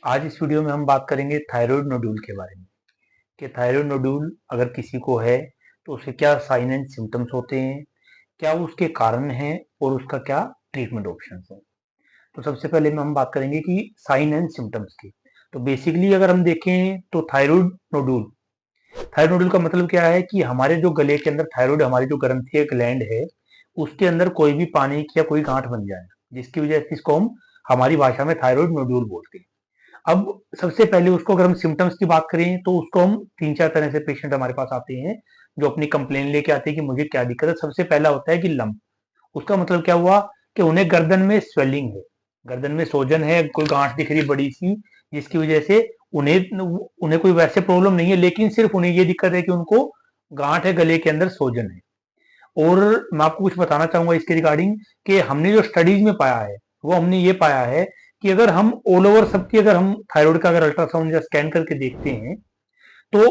आज इस वीडियो में हम बात करेंगे थायराइड नोड्यूल के बारे में कि थायराइड नोड्यूल अगर किसी को है तो उसके क्या साइन एंड सिम्टम्स होते हैं, क्या उसके कारण हैं और उसका क्या ट्रीटमेंट ऑप्शंस हैं। तो सबसे पहले में हम बात करेंगे कि साइन एंड सिम्टम्स की। तो बेसिकली अगर हम देखें तो थायराइड नोड्यूल का मतलब क्या है कि हमारे जो गले के अंदर थायराइड हमारी जो ग्रंथि ग्लैंड है उसके अंदर कोई भी पानी की या कोई गांठ बन जाए, जिसकी वजह से इसको हम हमारी भाषा में थायराइड नोड्यूल बोलते हैं। अब सबसे पहले उसको अगर हम सिम्टम्स की बात करें तो उसको हम 3-4 तरह से पेशेंट हमारे पास आते हैं जो अपनी कंप्लेन लेके आते हैं कि मुझे क्या दिक्कत है। सबसे पहला होता है कि लंप। उसका मतलब क्या हुआ कि उन्हें गर्दन में स्वेलिंग है, गर्दन में सोजन है, कोई गांठ दिख रही बड़ी सी, जिसकी वजह से उन्हें उन्हें कोई वैसे प्रॉब्लम नहीं है, लेकिन सिर्फ उन्हें ये दिक्कत है कि उनको गांठ है, गले के अंदर सोजन है। और मैं आपको कुछ बताना चाहूंगा इसके रिगार्डिंग कि हमने जो स्टडीज में पाया है वो हमने ये पाया है कि अगर हम ऑल ओवर सबकी अगर हम थायराइड का अगर अल्ट्रासाउंड या स्कैन करके देखते हैं तो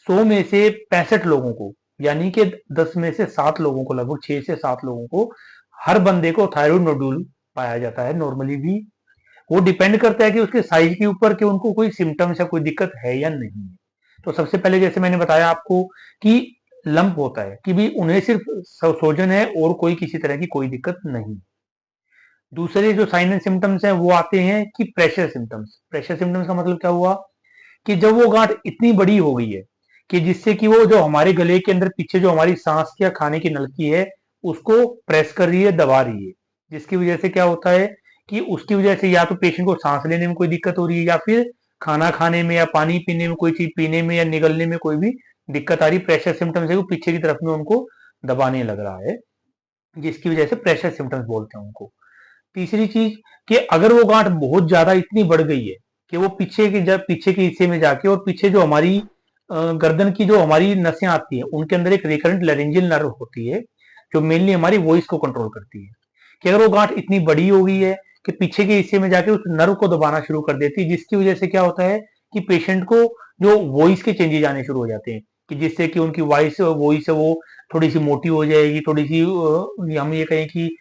100 में से 65 लोगों को, यानी कि 10 में से 7 लोगों को, लगभग 6 से 7 लोगों को, हर बंदे को थायराइड नोड्यूल पाया जाता है नॉर्मली भी। वो डिपेंड करता है कि उसके साइज के ऊपर कि उनको कोई सिम्टम्स या कोई दिक्कत है या नहीं है। तो सबसे पहले जैसे मैंने बताया आपको कि लंप होता है कि भी उन्हें सिर्फ सोजन है और कोई किसी तरह की कोई दिक्कत नहीं। दूसरे जो साइन एंड सिम्टम्स हैं वो आते हैं कि प्रेशर सिम्टम्स। प्रेशर सिम्टम्स का मतलब क्या हुआ कि जब वो गांठ इतनी बड़ी हो गई है कि जिससे कि वो जो हमारे गले के अंदर पीछे जो हमारी सांस या खाने की नलकी है उसको प्रेस कर रही है, दबा रही है, जिसकी वजह से क्या होता है कि उसकी वजह से या तो पेशेंट को सांस लेने में कोई दिक्कत हो रही है या फिर खाना खाने में या पानी पीने में, कोई चीज पीने में या निगलने में कोई भी दिक्कत आ रही। प्रेशर सिम्टम्स है वो पीछे की तरफ में उनको दबाने लग रहा है, जिसकी वजह से प्रेशर सिम्टम्स बोलते हैं उनको। तीसरी चीज कि अगर वो गांठ बहुत ज्यादा इतनी बढ़ गई है कि वो पीछे के हिस्से में जाके और पीछे जो हमारी गर्दन की जो हमारी नसें आती हैं उनके अंदर एक रिकरेंट लेरिंजियल नर्व होती है जो मेनली हमारी वॉइस को कंट्रोल करती है, कि अगर वो गांठ इतनी बड़ी हो गई है कि पीछे के हिस्से में जाके उस नर्व को दबाना शुरू कर देती है, जिसकी वजह से क्या होता है कि पेशेंट को जो वॉइस के चेंजेस आने शुरू हो जाते हैं, कि जिससे कि उनकी वॉइस है वो थोड़ी सी मोटी हो जाएगी, थोड़ी सी हम ये कहें कि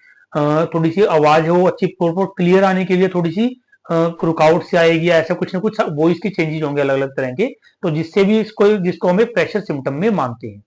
थोड़ी सी आवाज है वो अच्छी प्रॉपर क्लियर आने के लिए थोड़ी सी रुकावट से आएगी, या ऐसा कुछ ना कुछ वॉइस के चेंजेस होंगे अलग अलग तरह के, तो जिससे भी इसको जिसको हमें प्रेशर सिम्टम में मानते हैं।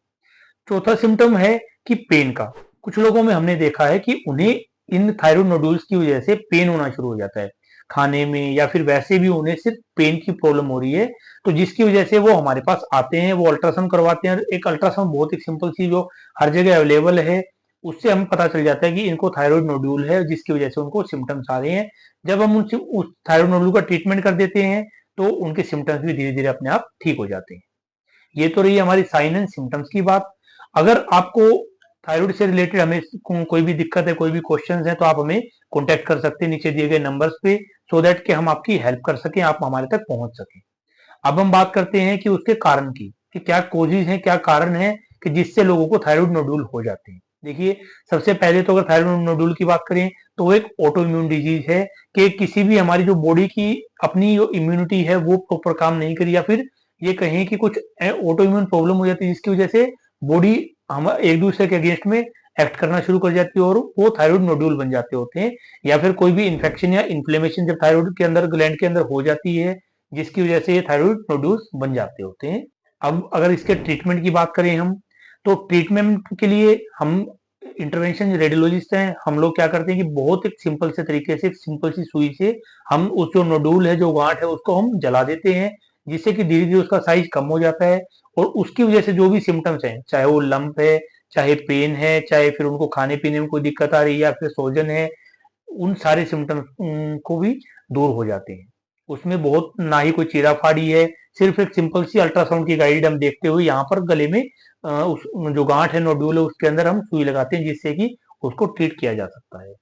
चौथा सिम्टम है कि पेन का। कुछ लोगों में हमने देखा है कि उन्हें इन थायराइड नोड्यूल्स की वजह से पेन होना शुरू हो जाता है खाने में, या फिर वैसे भी उन्हें सिर्फ पेन की प्रॉब्लम हो रही है, तो जिसकी वजह से वो हमारे पास आते हैं, वो अल्ट्रासाउंड करवाते हैं। एक अल्ट्रासाउंड बहुत ही सिंपल सी जो हर जगह अवेलेबल है, उससे हमें पता चल जाता है कि इनको थायराइड नोड्यूल है, जिसकी वजह से उनको सिम्टम्स आ रहे हैं। जब हम उनसे उस थायराइड नोड्यूल का ट्रीटमेंट कर देते हैं तो उनके सिम्टम्स भी धीरे धीरे अपने आप ठीक हो जाते हैं। ये तो रही हमारी साइन एंड सिम्टम्स की बात। अगर आपको थायराइड से रिलेटेड हमें कोई भी दिक्कत है, कोई भी क्वेश्चंस है, तो आप हमें कॉन्टेक्ट कर सकते हैं नीचे दिए गए नंबर्स पे, सो दैट कि हम आपकी हेल्प कर सकें, आप हमारे तक पहुंच सकें। अब हम बात करते हैं कि उसके कारण की, कि क्या कोजेज हैं, क्या कारण है कि जिससे लोगों को थायराइड नोड्यूल हो जाते हैं। देखिए, सबसे पहले तो अगर थायराइड नोड्यूल की बात करें तो वो एक ऑटो इम्यून डिजीज है, कि किसी भी हमारी जो बॉडी की अपनी जो इम्यूनिटी है वो प्रॉपर काम नहीं करी, या फिर ये कहें कि कुछ ऑटो इम्यून प्रॉब्लम हो जाती है, जिसकी वजह से बॉडी हम एक दूसरे के अगेंस्ट में एक्ट करना शुरू कर जाती है और वो थायराइड नोड्यूल बन जाते होते हैं। या फिर कोई भी इन्फेक्शन या इन्फ्लेमेशन जब थायराइड के अंदर ग्लैंड के अंदर हो जाती है, जिसकी वजह से ये थायराइड नोड्यूल्स बन जाते होते हैं। अब अगर इसके ट्रीटमेंट की बात करें हम, तो ट्रीटमेंट के लिए हम इंटरवेंशन रेडियोलॉजिस्ट हैं, हम लोग क्या करते हैं कि बहुत एक सिंपल से तरीके से, एक सिंपल सी सुई से हम उस जो नोडूल है, जो गांठ है, उसको हम जला देते हैं, जिससे कि धीरे धीरे उसका साइज कम हो जाता है। और उसकी वजह से जो भी सिम्टम्स हैं, चाहे वो लंप है, चाहे पेन है, चाहे फिर उनको खाने पीने में कोई दिक्कत आ रही है, या फिर सोजन है, उन सारे सिम्टम्स को भी दूर हो जाते हैं। उसमें बहुत ना ही कोई चीरा-फाड़ी है, सिर्फ एक सिंपल सी अल्ट्रासाउंड की गाइड हम देखते हुए यहाँ पर गले में उस जो गांठ है, नोड्यूल है, उसके अंदर हम सुई लगाते हैं, जिससे कि उसको ट्रीट किया जा सकता है।